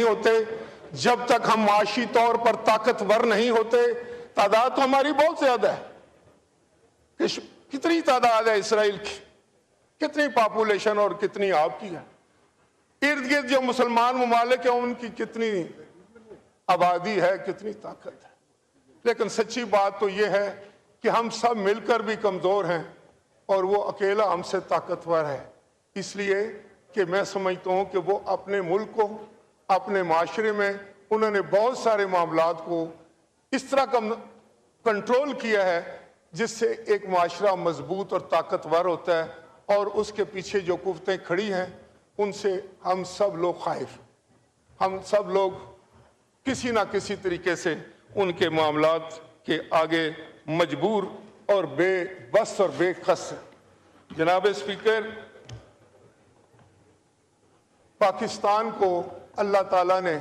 نہیں ہوتے، جب تک ہم معاشی طور پر طاقتور نہیں ہوتے. تعداد تو ہماری بہت زیادہ ہے. کتنی تعداد ہے اسرائیل کی، کتنی پاپولیشن اور کتنی آپ کی ہے. ارد گرد جو مسلمان ممالک ہیں ان کی کتنی آبادی ہے، کتنی طاقت ہے. لیکن سچی بات تو یہ ہے کہ ہم سب مل کر بھی کمزور ہیں اور وہ اکیلا ہم سے طاقتور ہے. اس لیے کہ میں سمجھتا ہوں کہ وہ اپنے ملک کو، اپنے معاشرے میں انہوں نے بہت سارے معاملات کو اس طرح کنٹرول کیا ہے جس سے ایک معاشرہ مضبوط اور طاقتور ہوتا ہے، اور اس کے پیچھے جو قوتیں کھڑی ہیں ان سے ہم سب لوگ خائف، ہم سب لوگ کسی نہ کسی طریقے سے ان کے معاملات کے آگے مجبور اور بے بس اور بے قص ہیں. جناب اسپیکر، پاکستان کو اللہ تعالیٰ نے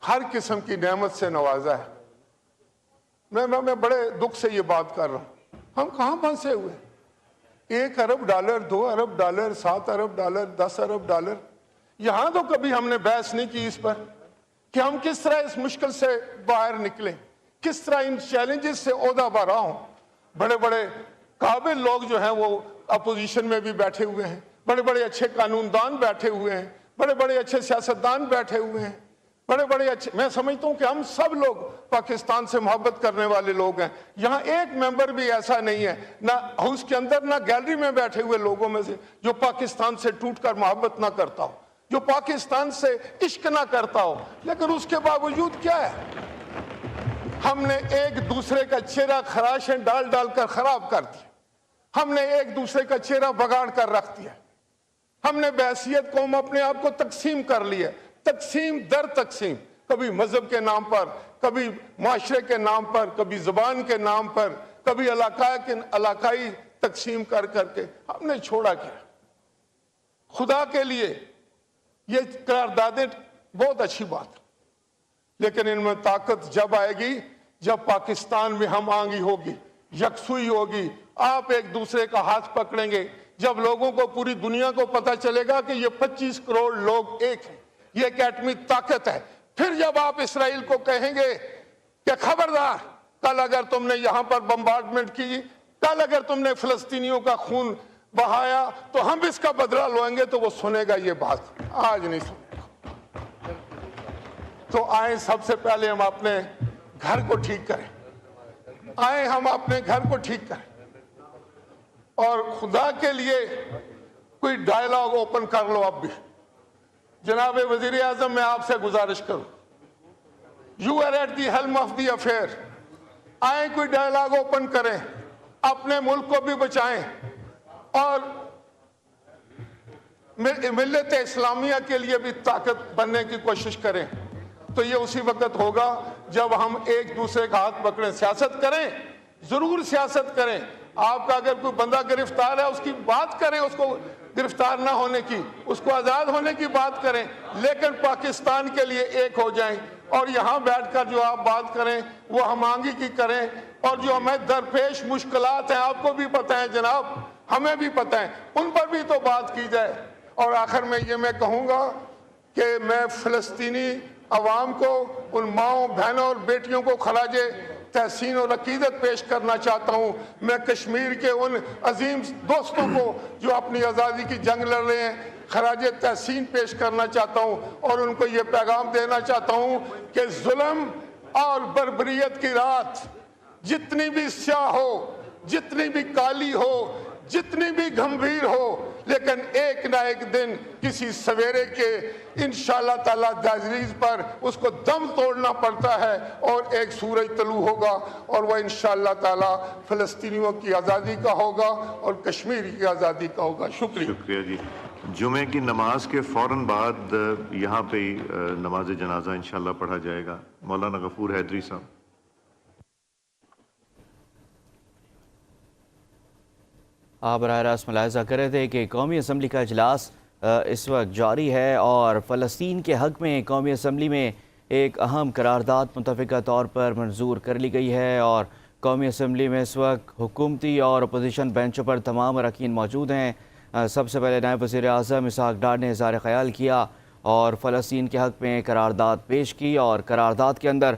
ہر قسم کی نعمت سے نوازا ہے. میں بڑے دکھ سے یہ بات کر رہا ہوں. ہم کہاں پھنسے ہوئے؟ 1 ارب ڈالر، 2 ارب ڈالر، 7 ارب ڈالر، 10 ارب ڈالر. یہاں تو کبھی ہم نے بحث نہیں کی اس پر کہ ہم کس طرح اس مشکل سے باہر نکلیں، کس طرح ان چیلنجز سے عہدہ برا ہوں. بڑے بڑے قابل لوگ جو ہیں وہ اپوزیشن میں بھی بیٹھے ہوئے ہیں، بڑے بڑے اچھے قانون دان بیٹھے ہوئے ہیں، بڑے بڑے اچھے سیاستدان بیٹھے ہوئے ہیں، بڑے بڑے اچھے. میں سمجھتا ہوں کہ ہم سب لوگ پاکستان سے محبت کرنے والے لوگ ہیں. یہاں ایک ممبر بھی ایسا نہیں ہے، نہ ہاؤس کے اندر نہ گیلری میں بیٹھے ہوئے لوگوں میں سے، جو پاکستان سے ٹوٹ کر محبت نہ کرتا ہو، جو پاکستان سے عشق نہ کرتا ہو. لیکن اس کے باوجود کیا ہے، ہم نے ایک دوسرے کا چہرہ خراشیں ڈال ڈال کر خراب کر دیا. ہم نے ایک دوسرے کا چہرہ بگاڑ کر رکھ دیا. ہم نے بحیثیت قوم اپنے آپ کو تقسیم کر لیا، تقسیم در تقسیم، کبھی مذہب کے نام پر، کبھی معاشرے کے نام پر، کبھی زبان کے نام پر، کبھی علاقائی تقسیم کر کر کے ہم نے چھوڑا کیا. خدا کے لیے یہ قراردادیں بہت اچھی بات، لیکن ان میں طاقت جب آئے گی جب پاکستان میں ہم آہنگی ہوگی، یکسوئی ہوگی، آپ ایک دوسرے کا ہاتھ پکڑیں گے. جب لوگوں کو، پوری دنیا کو پتہ چلے گا کہ یہ 25 کروڑ لوگ ایک ہیں، یہ ایک ایٹمی طاقت ہے. پھر جب آپ اسرائیل کو کہیں گے کہ خبردار، کل اگر تم نے یہاں پر بمبارڈمنٹ کی، کل اگر تم نے فلسطینیوں کا خون بہایا تو ہم اس کا بدلہ لویں گے، تو وہ سنے گا یہ بات. آج نہیں سنے گا. تو آئیں سب سے پہلے ہم اپنے گھر کو ٹھیک کریں، آئیں ہم اپنے گھر کو ٹھیک کریں، اور خدا کے لیے کوئی ڈائلاگ اوپن کر لو. اب بھی جناب وزیر اعظم، میں آپ سے گزارش کروں، you are at the helm of the affair. آئیں کوئی ڈائلاگ اوپن کریں، اپنے ملک کو بھی بچائیں اور ملت اسلامیہ کے لیے بھی طاقت بننے کی کوشش کریں. تو یہ اسی وقت ہوگا جب ہم ایک دوسرے کا ہاتھ پکڑیں. سیاست کریں، ضرور سیاست کریں. آپ کا اگر کوئی بندہ گرفتار ہے اس کی بات کریں، اس کو گرفتار نہ ہونے کی، اس کو آزاد ہونے کی بات کریں، لیکن پاکستان کے لیے ایک ہو جائیں. اور یہاں بیٹھ کر جو آپ بات کریں وہ ہم آہنگی کی کریں. اور جو ہمیں درپیش مشکلات ہیں آپ کو بھی پتہ ہیں جناب، ہمیں بھی پتہ ہیں، ان پر بھی تو بات کی جائے. اور آخر میں یہ میں کہوں گا کہ میں فلسطینی عوام کو، ان ماؤں، بہنوں اور بیٹیوں کو خراج تحسین اور عقیدت پیش کرنا چاہتا ہوں. میں کشمیر کے ان عظیم دوستوں کو جو اپنی آزادی کی جنگ لڑ رہے ہیں خراج تحسین پیش کرنا چاہتا ہوں، اور ان کو یہ پیغام دینا چاہتا ہوں کہ ظلم اور بربریت کی رات جتنی بھی سیاہ ہو، جتنی بھی کالی ہو، جتنی بھی گھمبیر ہو، لیکن ایک نہ ایک دن کسی سویرے کے انشاءاللہ تعالیٰ دہلیز پر اس کو دم توڑنا پڑتا ہے، اور ایک سورج طلوع ہوگا، اور وہ انشاءاللہ تعالیٰ فلسطینیوں کی آزادی کا ہوگا اور کشمیر کی آزادی کا ہوگا. شکریہ جی. جمعے کی نماز کے فوراً بعد یہاں پہ نماز جنازہ انشاءاللہ پڑھا جائے گا. مولانا غفور حیدری صاحب. آپ براہ راست ملاحظہ کر رہے تھے کہ قومی اسمبلی کا اجلاس اس وقت جاری ہے، اور فلسطین کے حق میں قومی اسمبلی میں ایک اہم قرارداد متفقہ طور پر منظور کر لی گئی ہے. اور قومی اسمبلی میں اس وقت حکومتی اور اپوزیشن بینچوں پر تمام اراکین موجود ہیں. سب سے پہلے نائب وزیر اعظم اسحاق ڈار نے اظہار خیال کیا اور فلسطین کے حق میں قرارداد پیش کی، اور قرارداد کے اندر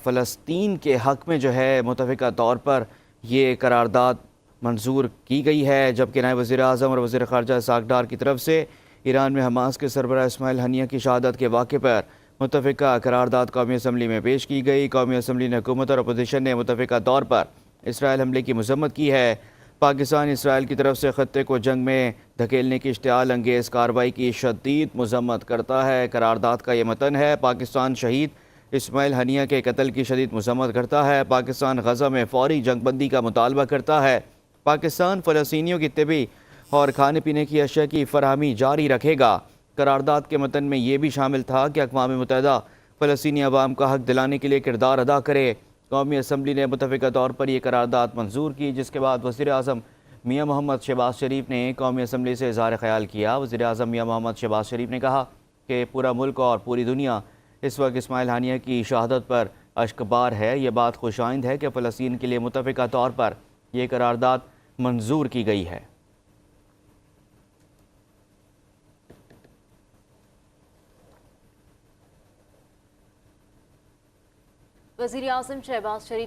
فلسطین کے حق میں جو ہے متفقہ طور پر یہ قرارداد منظور کی گئی ہے، جبکہ نائب وزیر اعظم اور وزیر خارجہ اسحاق ڈار کی طرف سے ایران میں حماس کے سربراہ اسماعیل ہنیہ کی شہادت کے واقعے پر متفقہ قرارداد قومی اسمبلی میں پیش کی گئی۔ قومی اسمبلی نے حکومت اور اپوزیشن نے متفقہ طور پر اسرائیل حملے کی مذمت کی ہے۔ پاکستان اسرائیل کی طرف سے خطے کو جنگ میں دھکیلنے کی اشتعال انگیز کارروائی کی شدید مذمت کرتا ہے۔ قرارداد کا یہ متن ہے: پاکستان شہید اسماعیل ہنیہ کے قتل کی شدید مذمت کرتا ہے۔ پاکستان غزہ میں فوری جنگ بندی کا مطالبہ کرتا ہے۔ پاکستان فلسطینیوں کی طبی اور کھانے پینے کی اشیاء کی فراہمی جاری رکھے گا۔ قرارداد کے متن میں یہ بھی شامل تھا کہ اقوام متحدہ فلسطینی عوام کا حق دلانے کے لیے کردار ادا کرے۔ قومی اسمبلی نے متفقہ طور پر یہ قرارداد منظور کی، جس کے بعد وزیر اعظم میاں محمد شہباز شریف نے قومی اسمبلی سے اظہار خیال کیا۔ وزیر اعظم میاں محمد شہباز شریف نے کہا کہ پورا ملک اور پوری دنیا اس وقت اسماعیل ہنیہ کی شہادت پر اشکبار ہے۔ یہ بات خوش آئند ہے کہ فلسطین کے لیے متفقہ طور پر یہ قرارداد منظور کی گئی ہے۔ وزیر اعظم شہباز شریف